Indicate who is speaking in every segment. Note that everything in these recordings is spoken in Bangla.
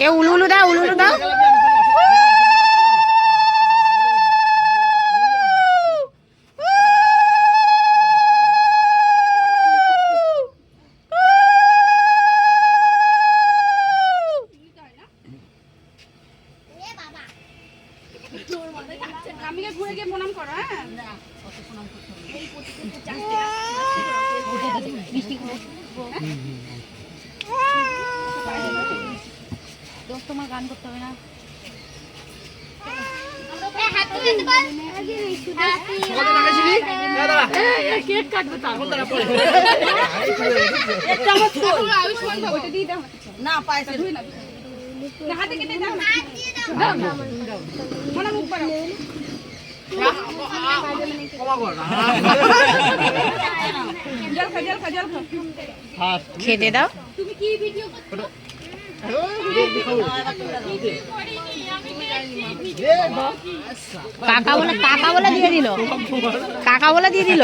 Speaker 1: এ উলু উলু দাও, উলু উলু দাও।
Speaker 2: ঘুরে গিয়ে প্রণাম করো।
Speaker 1: তোমার গান করতে হবে না। খেতে দাও। তুমি কি ভিডিও করছো? কাকা বলে দিয়ে দিল, কাকা বলে দিয়ে দিল।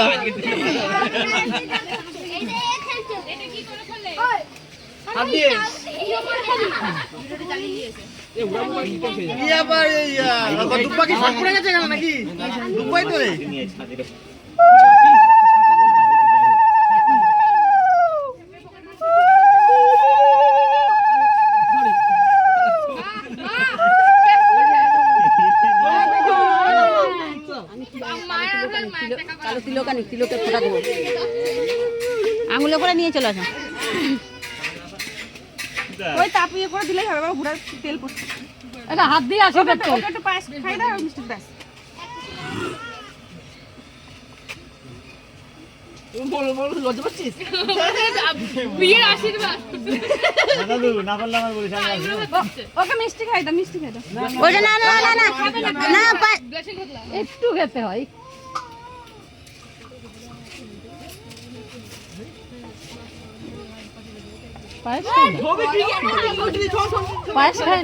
Speaker 1: আঙুলে করে নিয়ে চলে আসো।
Speaker 2: ওই তাপিয়ে করে দিলেই হবে, ঘোড়ার তেল পড়ছে।
Speaker 1: এটা হাত দিয়ে আসো তো।
Speaker 2: একটু পায়েস খাই দাও, মিষ্টি ব্যাস। বিয়ের আশীর্বাদ। ওকে মিষ্টি খাই দাও, মিষ্টি খাই দাও।
Speaker 1: ওটা না না না না না, একটু খেতে হয়। পায়েস খায়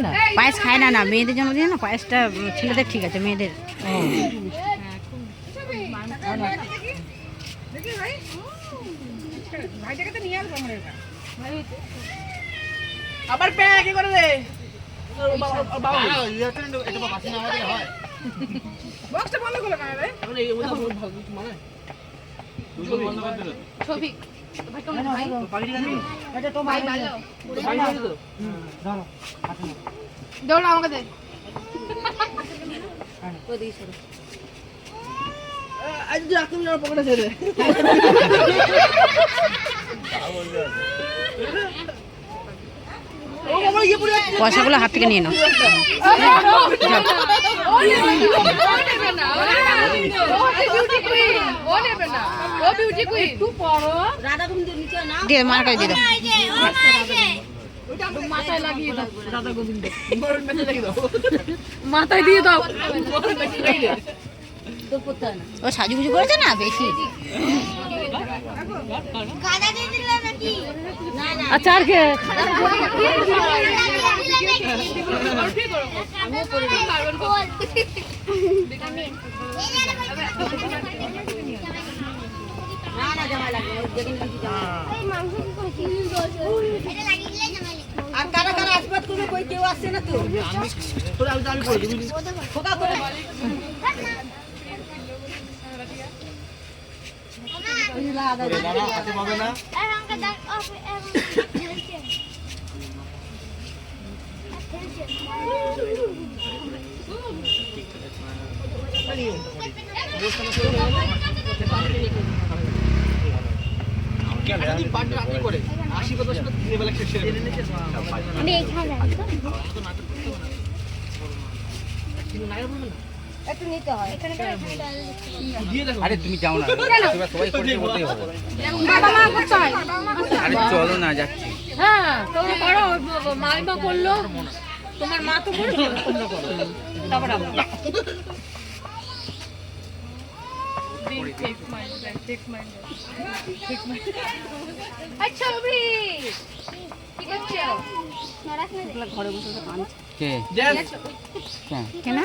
Speaker 1: না, পায়েস খায় না। না, মেয়েদের জন্মদিনে না পায়েসটা, ছেলেদের ঠিক আছে, মেয়েদের।
Speaker 2: আবার প্যাক করে দে। বক্সটা বন্ধ করলো কেন রে? ছবি দৌড়া আমাকে দে।
Speaker 1: পয়সাগুলো হাত থেকে নিয়ে নাও। দিয়ে মার কাছে দিয়ে দাও।
Speaker 2: মাথায় লাগিয়ে দাও, রাধা গোবিন্দ মাথায় দিয়ে দাও।
Speaker 1: ও সাজুগুজু করেছে না বেশি। আচ্ছা আর কে?
Speaker 3: আর কারা কারা আসবাদ করবে, কই কেউ আসছে না তো? একটু নিতে হয়।
Speaker 4: আরে তুমি যাও না, সবাই করতেই হবে।
Speaker 2: বাবা মা কোথায়?
Speaker 4: আরে চলো না, যাচ্ছি।
Speaker 2: হ্যাঁ তুমি করো, মাইমা করলো, তোমার মা তো করলো, তারপর আমরা
Speaker 1: ঘরে বসে কাঁদছে।
Speaker 4: কে?
Speaker 1: কেন?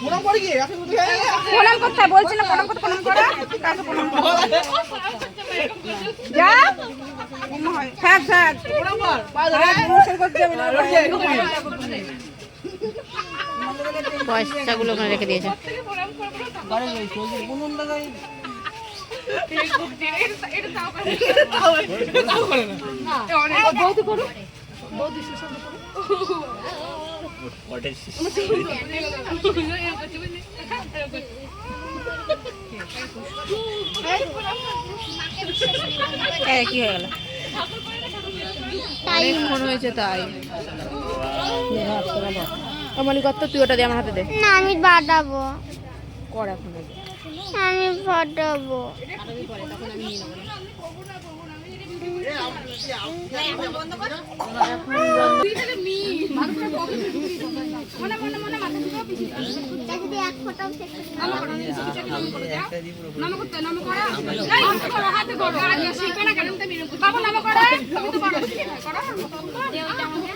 Speaker 1: প্রণাম করতে হয়, বলছি না প্রণাম করতে, প্রণাম করো কাকে প্রণাম করো যা থাক থাক নমস্কার করতে যাবে না পয়সাগুলো ওখানে রেখে দিয়েছে
Speaker 2: বৌদি করো বৌদি সুসন্ধ করো
Speaker 1: কি হয়ে গেল অনেকক্ষণ হয়েছে তাই মালিকত্ব তুই ওটা দিয়ে আমার হাতে দে
Speaker 5: না আমি বাটাবো
Speaker 1: কর এখন
Speaker 5: আমি ফাটাবো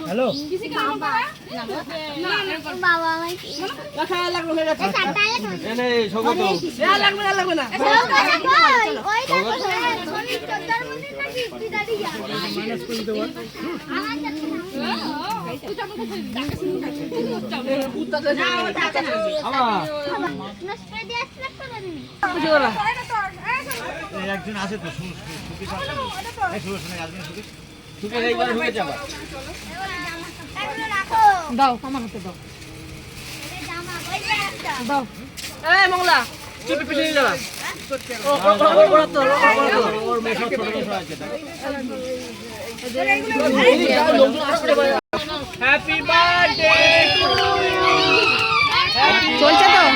Speaker 4: হ্যালো
Speaker 5: বাবা আমাকে
Speaker 4: এনে সগত একজন আছে তো সুখী সুখী এইবার হয়ে যাবে
Speaker 2: দাও আমার হাতে দাও দাও এই মংলা
Speaker 4: চুপি পিছিয়ে যাবা ওর মেশো ছোট ছোট আছে হ্যাপি বার্থডে টু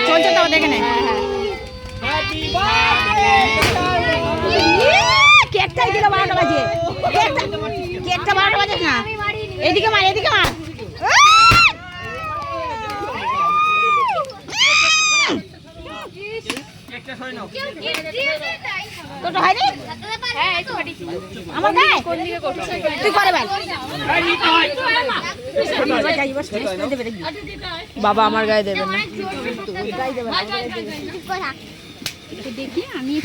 Speaker 1: চলছে তো দেখে নে
Speaker 4: হ্যাপি বার্থডে
Speaker 1: কেকটাই দিল 12টা বাজে কেকটা 12টা বাজে না এদিকে মার
Speaker 4: একটা সই নাও
Speaker 1: তোটা হয়নি আমার গায়ে তুই করে বেল বাবা আমার গায়ে দেবে না
Speaker 5: দেখি আমি